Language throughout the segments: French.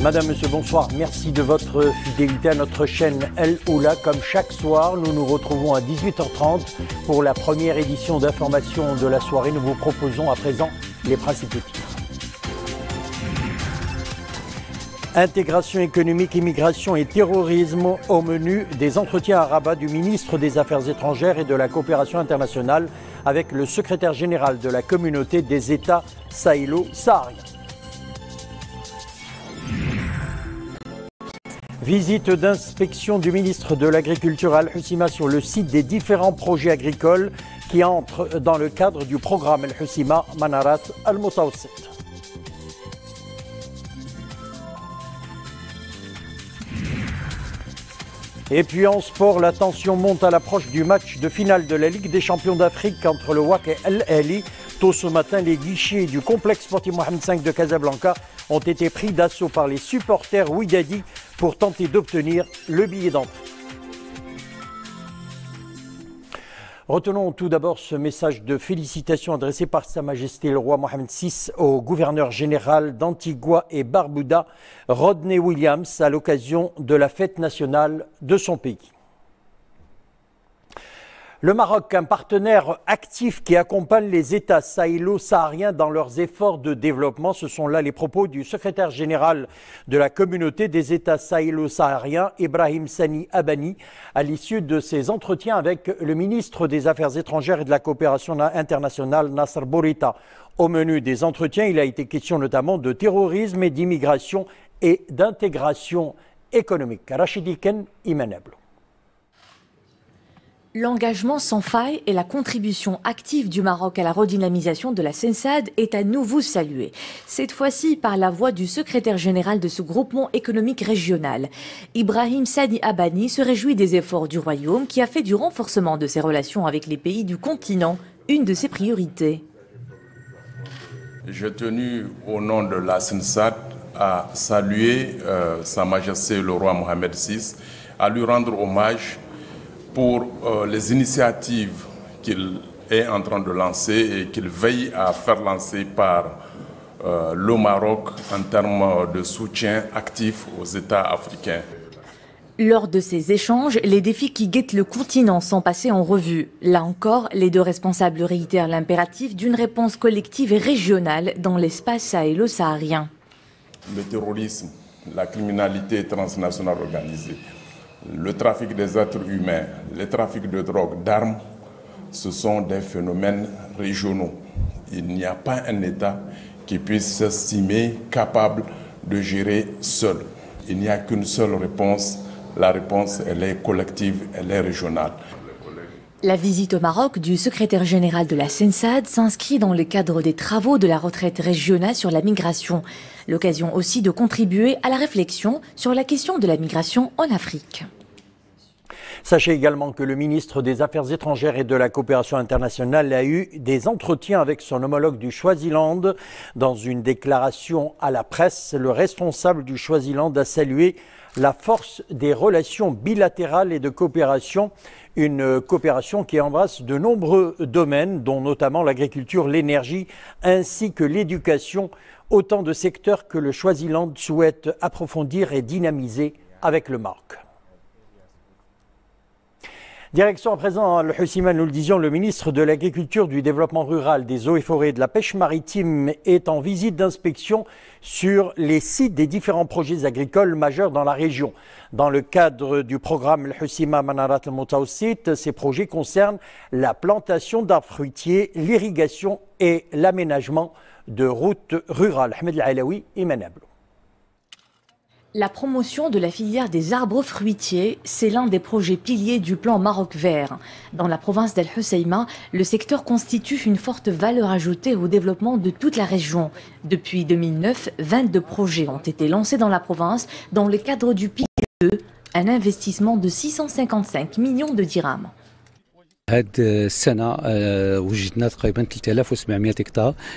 Madame, Monsieur, bonsoir. Merci de votre fidélité à notre chaîne El Oula. Comme chaque soir, nous nous retrouvons à 18h30 pour la première édition d'information de la soirée. Nous vous proposons à présent les principaux titres. Intégration économique, immigration et terrorisme au menu des entretiens à Rabat du ministre des Affaires étrangères et de la coopération internationale avec le secrétaire général de la communauté des États sahélo-sahariens. Visite d'inspection du ministre de l'Agriculture Al-Hoceima sur le site des différents projets agricoles qui entrent dans le cadre du programme Al-Hoceima Manarat Al-Mutawassit. Et puis en sport, la tension monte à l'approche du match de finale de la Ligue des champions d'Afrique entre le WAC et El Ahly. Tôt ce matin, les guichets du complexe sportif Mohamed V de Casablanca ont été pris d'assaut par les supporters Ouidadi pour tenter d'obtenir le billet d'entrée. Retenons tout d'abord ce message de félicitations adressé par Sa Majesté le roi Mohamed VI au gouverneur général d'Antigua et Barbuda, Rodney Williams, à l'occasion de la fête nationale de son pays. Le Maroc, un partenaire actif qui accompagne les États sahélo-sahariens dans leurs efforts de développement. Ce sont là les propos du secrétaire général de la communauté des États sahélo-sahariens, Ibrahim Sani Abani, à l'issue de ses entretiens avec le ministre des Affaires étrangères et de la coopération internationale, Nasser Bourita. Au menu des entretiens, il a été question notamment de terrorisme et d'immigration et d'intégration économique. Rachidiken Imanablo. L'engagement sans faille et la contribution active du Maroc à la redynamisation de la SENSAD est à nouveau saluée. Cette fois-ci par la voix du secrétaire général de ce groupement économique régional. Ibrahim Sani Abani se réjouit des efforts du Royaume qui a fait du renforcement de ses relations avec les pays du continent une de ses priorités. J'ai tenu au nom de la SENSAD à saluer Sa Majesté le roi Mohamed VI, à lui rendre hommage pour les initiatives qu'il est en train de lancer et qu'il veille à faire lancer par le Maroc en termes de soutien actif aux États africains. Lors de ces échanges, les défis qui guettent le continent sont passés en revue. Là encore, les deux responsables réitèrent l'impératif d'une réponse collective et régionale dans l'espace sahélo-saharien. Le terrorisme, la criminalité transnationale organisée, le trafic des êtres humains, le trafic de drogue, d'armes, ce sont des phénomènes régionaux. Il n'y a pas un État qui puisse s'estimer capable de gérer seul. Il n'y a qu'une seule réponse. La réponse, elle est collective, elle est régionale. La visite au Maroc du secrétaire général de la SENSAD s'inscrit dans le cadre des travaux de la retraite régionale sur la migration. L'occasion aussi de contribuer à la réflexion sur la question de la migration en Afrique. Sachez également que le ministre des Affaires étrangères et de la coopération internationale a eu des entretiens avec son homologue du Swaziland. Dans une déclaration à la presse, le responsable du Swaziland a salué la force des relations bilatérales et de coopération, une coopération qui embrasse de nombreux domaines, dont notamment l'agriculture, l'énergie ainsi que l'éducation, autant de secteurs que le Swaziland souhaite approfondir et dynamiser avec le Maroc. Direction à présent à Al-Hoceima, nous le disions, le ministre de l'Agriculture, du Développement rural, des eaux et forêts et de la pêche maritime est en visite d'inspection sur les sites des différents projets agricoles majeurs dans la région. Dans le cadre du programme Al-Hoceima Manarat Al-Mutawassit, ces projets concernent la plantation d'arbres fruitiers, l'irrigation et l'aménagement de routes rurales. Ahmed El-Alaoui et Manablo. La promotion de la filière des arbres fruitiers, c'est l'un des projets piliers du plan Maroc vert. Dans la province d'Al-Hoceima, le secteur constitue une forte valeur ajoutée au développement de toute la région. Depuis 2009, 22 projets ont été lancés dans la province dans le cadre du pilier 2, un investissement de 655 millions de dirhams.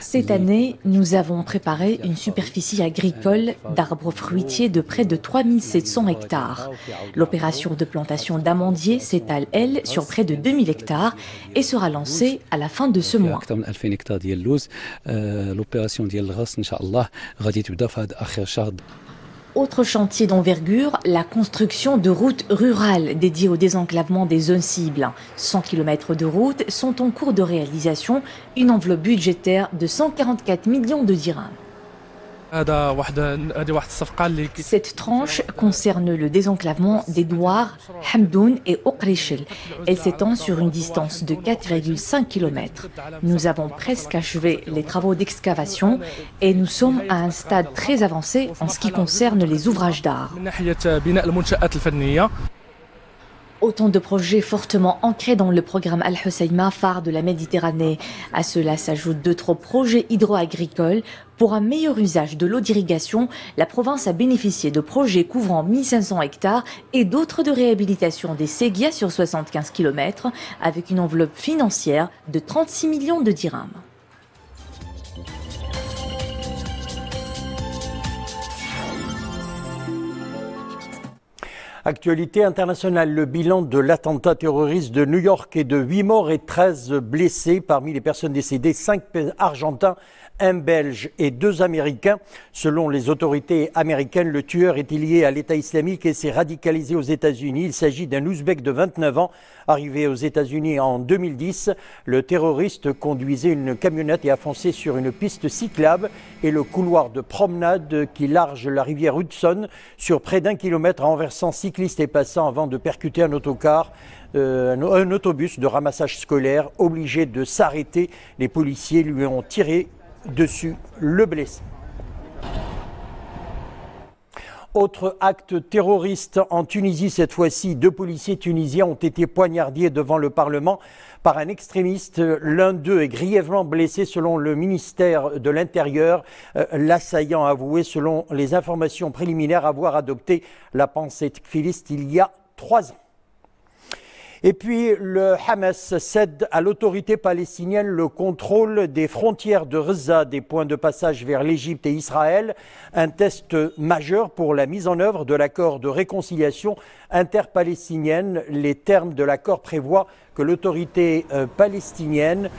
Cette année, nous avons préparé une superficie agricole d'arbres fruitiers de près de 3700 hectares. L'opération de plantation d'amandiers s'étale, elle, sur près de 2000 hectares et sera lancée à la fin de ce mois. Autre chantier d'envergure, la construction de routes rurales dédiées au désenclavement des zones cibles. 100 km de routes sont en cours de réalisation, une enveloppe budgétaire de 144 millions de dirhams. Cette tranche concerne le désenclavement des Douar, Hamdoun et Okrishel. Elle s'étend sur une distance de 4,5 km. Nous avons presque achevé les travaux d'excavation et nous sommes à un stade très avancé en ce qui concerne les ouvrages d'art. Autant de projets fortement ancrés dans le programme Al-Husseima, phare de la Méditerranée. À cela s'ajoutent d'autres projets hydro-agricoles. Pour un meilleur usage de l'eau d'irrigation, la province a bénéficié de projets couvrant 1500 hectares et d'autres de réhabilitation des séguias sur 75 km, avec une enveloppe financière de 36 millions de dirhams. Actualité internationale, le bilan de l'attentat terroriste de New York est de 8 morts et 13 blessés. Parmi les personnes décédées, 5 Argentins, un Belge et 2 Américains. Selon les autorités américaines, le tueur était lié à l'État islamique et s'est radicalisé aux États-Unis. Il s'agit d'un Ouzbek de 29 ans, arrivé aux États-Unis en 2010. Le terroriste conduisait une camionnette et a foncé sur une piste cyclable et le couloir de promenade qui large la rivière Hudson sur près d'1 kilomètre en renversant cyclistes et passants avant de percuter un autocar. Un autobus de ramassage scolaire obligé de s'arrêter. Les policiers lui ont tiré dessus, le blessé. Autre acte terroriste en Tunisie, cette fois-ci, 2 policiers tunisiens ont été poignardés devant le Parlement par un extrémiste. L'un d'eux est grièvement blessé selon le ministère de l'Intérieur. L'assaillant a avoué, selon les informations préliminaires, avoir adopté la pensée tkhfiliste il y a 3 ans. Et puis, le Hamas cède à l'autorité palestinienne le contrôle des frontières de Gaza, des points de passage vers l'Égypte et Israël. Un test majeur pour la mise en œuvre de l'accord de réconciliation interpalestinienne. Les termes de l'accord prévoient que l'autorité palestinienne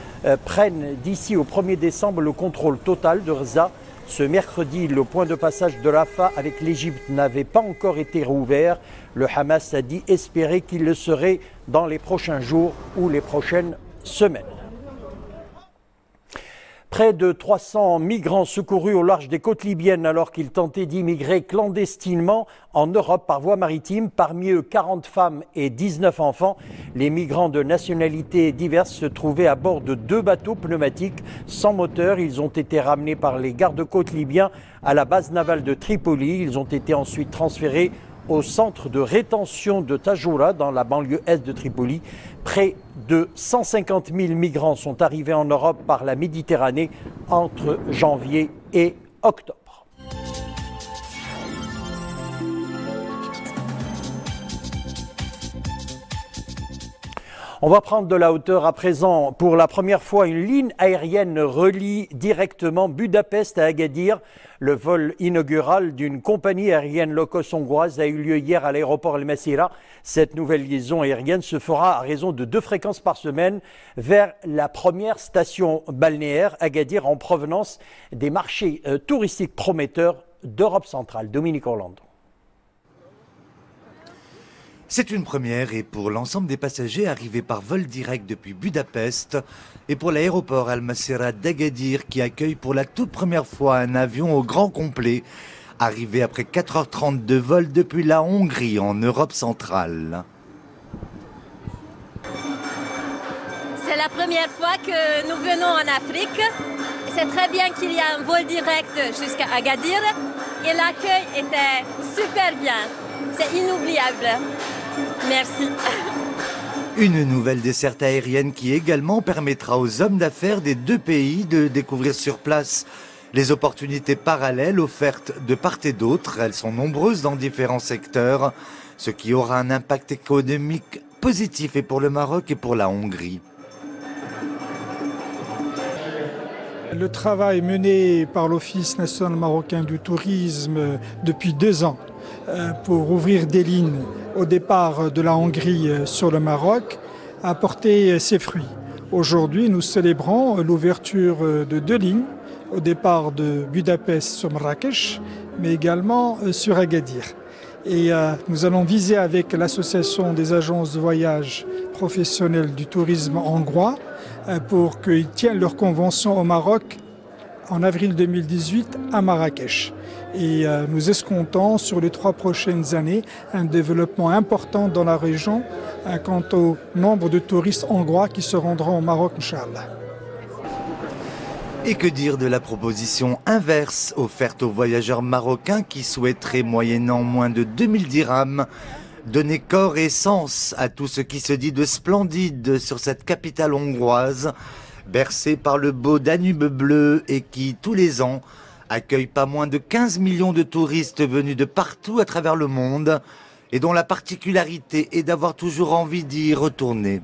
prenne d'ici au 1er décembre le contrôle total de Gaza. Ce mercredi, le point de passage de Rafah avec l'Égypte n'avait pas encore été rouvert. Le Hamas a dit espérer qu'il le serait dans les prochains jours ou les prochaines semaines. Près de 300 migrants secourus au large des côtes libyennes alors qu'ils tentaient d'immigrer clandestinement en Europe par voie maritime. Parmi eux, 40 femmes et 19 enfants. Les migrants de nationalités diverses se trouvaient à bord de 2 bateaux pneumatiques sans moteur. Ils ont été ramenés par les gardes-côtes libyens à la base navale de Tripoli. Ils ont été ensuite transférés au centre de rétention de Tajoura dans la banlieue est de Tripoli. Près de 150 000 migrants sont arrivés en Europe par la Méditerranée entre janvier et octobre. On va prendre de la hauteur à présent. Pour la première fois, une ligne aérienne relie directement Budapest à Agadir. Le vol inaugural d'une compagnie aérienne low-cost hongroise a eu lieu hier à l'aéroport El Messira. Cette nouvelle liaison aérienne se fera à raison de 2 fréquences par semaine vers la première station balnéaire, Agadir, en provenance des marchés touristiques prometteurs d'Europe centrale. Dominique Orlando. C'est une première et pour l'ensemble des passagers arrivés par vol direct depuis Budapest et pour l'aéroport Al-Masira d'Agadir qui accueille pour la toute première fois un avion au grand complet, arrivé après 4h30 de vol depuis la Hongrie en Europe centrale. C'est la première fois que nous venons en Afrique. C'est très bien qu'il y a un vol direct jusqu'à Agadir et l'accueil était super bien. C'est inoubliable. Merci. Une nouvelle desserte aérienne qui également permettra aux hommes d'affaires des 2 pays de découvrir sur place les opportunités parallèles offertes de part et d'autre. Elles sont nombreuses dans différents secteurs, ce qui aura un impact économique positif et pour le Maroc et pour la Hongrie. Le travail mené par l'Office national marocain du tourisme depuis 2 ans pour ouvrir des lignes au départ de la Hongrie sur le Maroc a porté ses fruits. Aujourd'hui, nous célébrons l'ouverture de 2 lignes au départ de Budapest sur Marrakech, mais également sur Agadir. Et nous allons viser avec l'association des agences de voyage professionnelles du tourisme hongrois pour qu'ils tiennent leur convention au Maroc en avril 2018 à Marrakech. Et nous escomptons sur les 3 prochaines années un développement important dans la région quant au nombre de touristes hongrois qui se rendront au Maroc, Inch'Allah. Et que dire de la proposition inverse offerte aux voyageurs marocains qui souhaiteraient, moyennant moins de 2000 dirhams, donner corps et sens à tout ce qui se dit de splendide sur cette capitale hongroise, bercée par le beau Danube bleu et qui, tous les ans, accueille pas moins de 15 millions de touristes venus de partout à travers le monde et dont la particularité est d'avoir toujours envie d'y retourner.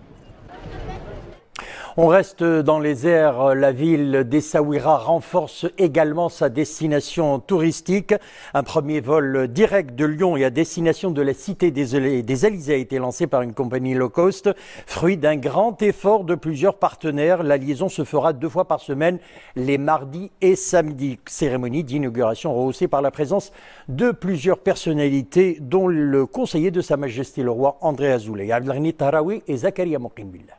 On reste dans les airs. La ville d'Essaouira renforce également sa destination touristique. Un premier vol direct de Lyon et à destination de la cité des Élysées a été lancé par une compagnie low cost. Fruit d'un grand effort de plusieurs partenaires, la liaison se fera 2 fois par semaine, les mardis et samedis. Cérémonie d'inauguration rehaussée par la présence de plusieurs personnalités, dont le conseiller de Sa Majesté le Roi André Azoulay, Abdelghani Tahraoui et Zakaria Moukimbillah.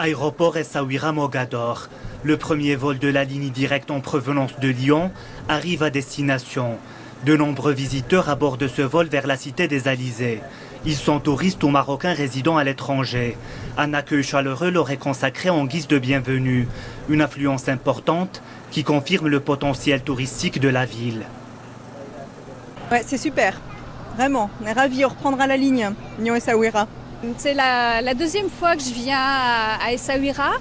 Aéroport Essaouira Mogador. Le premier vol de la ligne directe en provenance de Lyon arrive à destination. De nombreux visiteurs abordent ce vol vers la cité des Élysées. Ils sont touristes ou marocains résidant à l'étranger. Un accueil chaleureux leur est consacré en guise de bienvenue. Une affluence importante qui confirme le potentiel touristique de la ville. Ouais, c'est super. Vraiment, on est ravis. On reprendra la ligne Lyon-Essaouira. C'est la deuxième fois que je viens à Essaouira,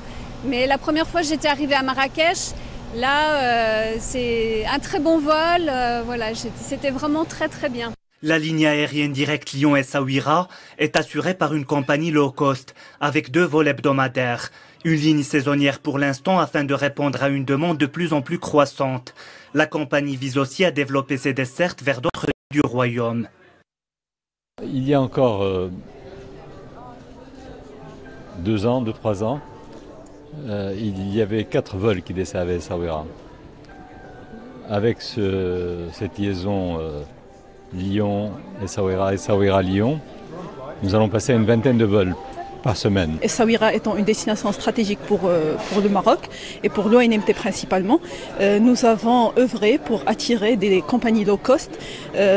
mais la première fois j'étais arrivée à Marrakech. Là, c'est un très bon vol, voilà, c'était vraiment très très bien. La ligne aérienne directe Lyon-Essaouira est assurée par une compagnie low cost avec 2 vols hebdomadaires. Une ligne saisonnière pour l'instant afin de répondre à une demande de plus en plus croissante. La compagnie vise aussi à développer ses dessertes vers d'autres villes du royaume. Il y a encore 2-3 ans, il y avait 4 vols qui desservaient Essaouira. Avec cette liaison Lyon, Essaouira, Essaouira-Lyon, nous allons passer à une vingtaine de vols par semaine. Essaouira étant une destination stratégique pour le Maroc et pour l'ONMT principalement, nous avons œuvré pour attirer des compagnies low cost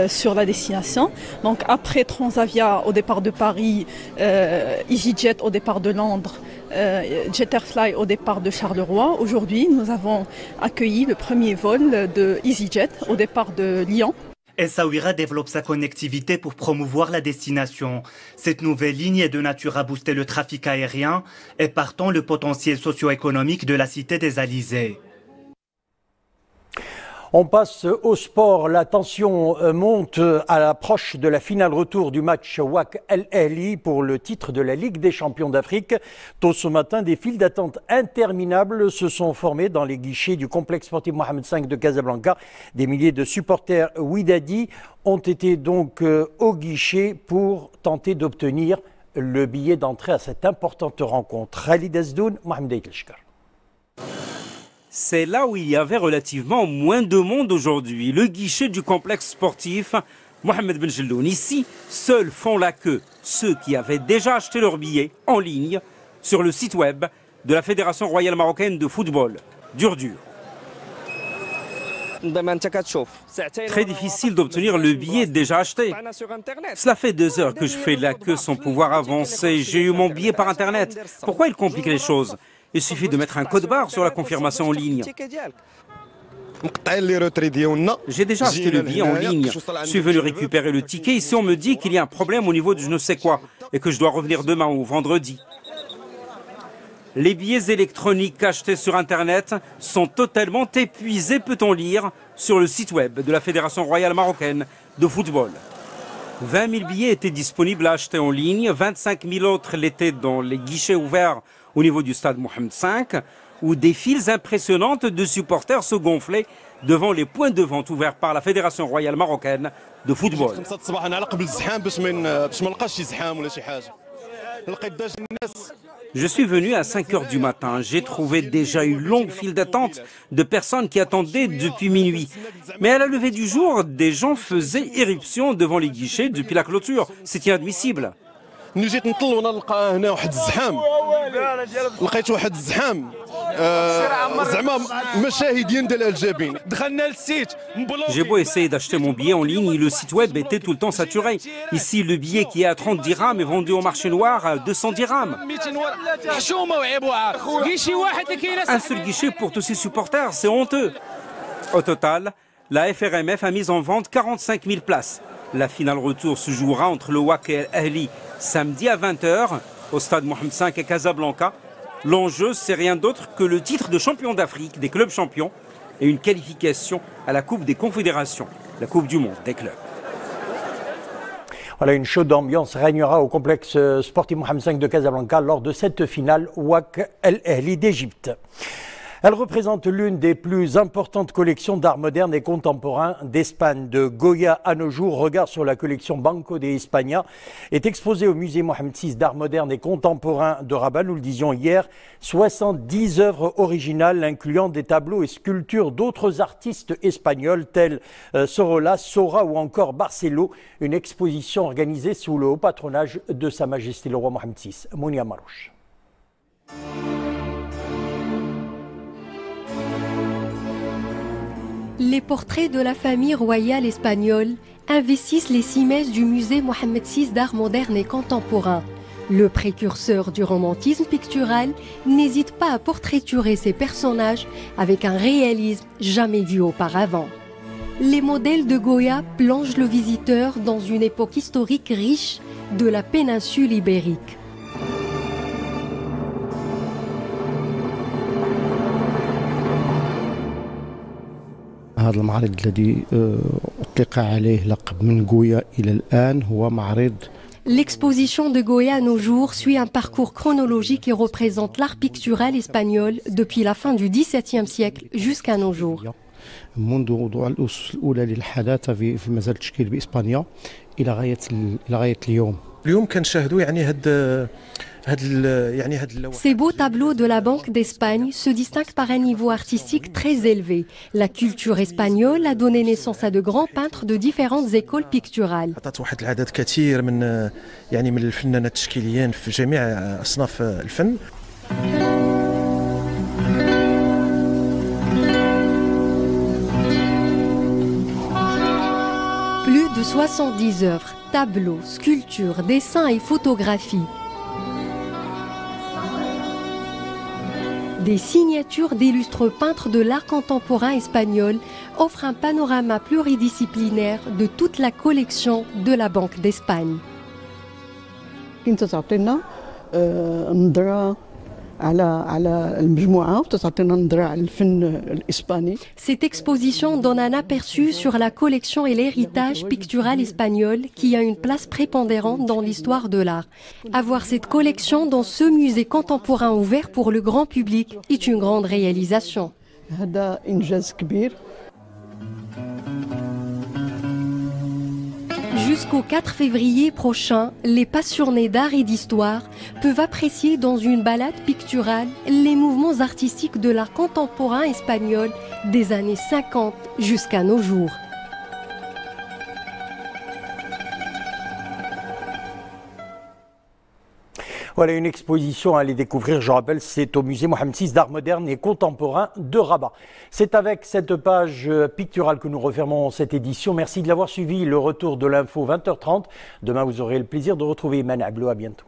sur la destination. Donc après Transavia au départ de Paris, EasyJet au départ de Londres, Jetterfly au départ de Charleroi. Aujourd'hui, nous avons accueilli le premier vol de EasyJet au départ de Lyon. Essaouira développe sa connectivité pour promouvoir la destination. Cette nouvelle ligne est de nature à booster le trafic aérien et partant le potentiel socio-économique de la cité des Élysées. On passe au sport. La tension monte à l'approche de la finale retour du match WAC El Ahly pour le titre de la Ligue des champions d'Afrique. Tôt ce matin, des files d'attente interminables se sont formées dans les guichets du complexe sportif Mohamed V de Casablanca. Des milliers de supporters Wydadi ont été donc au guichet pour tenter d'obtenir le billet d'entrée à cette importante rencontre. Khalid Azdoun, Mohamed Aïtleshkar. C'est là où il y avait relativement moins de monde aujourd'hui, le guichet du complexe sportif Mohamed Ben Jelloun. Ici, seuls font la queue ceux qui avaient déjà acheté leur billet en ligne sur le site web de la Fédération royale marocaine de football. Dur. Très difficile d'obtenir le billet déjà acheté. Cela fait 2 heures que je fais la queue sans pouvoir avancer. J'ai eu mon billet par Internet. Pourquoi il complique les choses ? Il suffit de mettre un code barre sur la confirmation en ligne. J'ai déjà acheté le billet en ligne. Je suis venu récupérer le ticket. Ici, on me dit qu'il y a un problème au niveau de je ne sais quoi et que je dois revenir demain ou vendredi. Les billets électroniques achetés sur Internet sont totalement épuisés, peut-on lire, sur le site web de la Fédération royale marocaine de football. 20 000 billets étaient disponibles à acheter en ligne, 25 000 autres l'étaient dans les guichets ouverts au niveau du stade Mohamed V, où des files impressionnantes de supporters se gonflaient devant les points de vente ouverts par la Fédération royale marocaine de football. Je suis venu à 5 h du matin. J'ai trouvé déjà une longue file d'attente de personnes qui attendaient depuis minuit. Mais à la levée du jour, des gens faisaient irruption devant les guichets depuis la clôture. C'est inadmissible. ملي جيت نطل وانا نلقى هنا واحد الزحام لقيت واحد الزحام زعما مشاهدين ديال الجابين دخلنا للسيت. J'ai beau essayer d'acheter mon billet en ligne, le site web était tout le temps saturé. Ici, le billet qui est à 30 dirhams est vendu au marché noir à 200 dirhams. Un seul guichet pour tous ces supporters, c'est honteux. Au total, la FRMF a mis en vente 45 000 places. La finale retour se jouera entre le WAC et Ahli samedi à 20 h au stade Mohamed V à Casablanca. L'enjeu, c'est rien d'autre que le titre de champion d'Afrique des clubs champions et une qualification à la Coupe des Confédérations, la Coupe du Monde des clubs. Voilà, une chaude ambiance régnera au complexe sportif Mohamed V de Casablanca lors de cette finale WAC El Ahli d'Égypte. Elle représente l'une des plus importantes collections d'art moderne et contemporain d'Espagne. De Goya à nos jours, regard sur la collection Banco de España est exposée au musée Mohamed VI d'art moderne et contemporain de Rabat. Nous le disions hier, 70 œuvres originales incluant des tableaux et sculptures d'autres artistes espagnols tels Sorolla, Sora ou encore Barcelo. Une exposition organisée sous le haut patronage de Sa Majesté le roi Mohamed VI. Mounia Marouche. Les portraits de la famille royale espagnole investissent les 6 messes du musée Mohamed VI d'art moderne et contemporain. Le précurseur du romantisme pictural n'hésite pas à portraiturer ses personnages avec un réalisme jamais vu auparavant. Les modèles de Goya plongent le visiteur dans une époque historique riche de la péninsule ibérique. هذا المعرض الذي أطلق عليه لقب من غويا إلى الآن هو معرض. L'exposition de Goya à nos jours suit un parcours chronologique et représente l'art pictural espagnol depuis la fin du XVIIe siècle jusqu'à nos jours. منذ وضوع الأسس الأولى للحداثة في مجال التشكيل بإسبانيا إلى غاية اليوم. اليوم كنشاهدوا يعني Ces beaux tableaux de la Banque d'Espagne se distinguent par un niveau artistique très élevé. La culture espagnole a donné naissance à de grands peintres de différentes écoles picturales. واحد العدد كثير من الفنانات التشكيليين في جميع أصناف الفن. Plus de 70 œuvres, tableaux, sculptures, dessins et photographies. Des signatures d'illustres peintres de l'art contemporain espagnol offrent un panorama pluridisciplinaire de toute la collection de la Banque d'Espagne. Cette exposition donne un aperçu sur la collection et l'héritage pictural espagnol qui a une place prépondérante dans l'histoire de l'art. Avoir cette collection dans ce musée contemporain ouvert pour le grand public est une grande réalisation. Jusqu'au 4 février prochain, les passionnés d'art et d'histoire peuvent apprécier dans une balade picturale les mouvements artistiques de l'art contemporain espagnol des années 50 jusqu'à nos jours. Voilà une exposition à aller découvrir, je rappelle, c'est au musée Mohamed VI d'art moderne et contemporain de Rabat. C'est avec cette page picturale que nous refermons cette édition. Merci de l'avoir suivi, le retour de l'info 20h30. Demain, vous aurez le plaisir de retrouver Iman Ablou. À bientôt.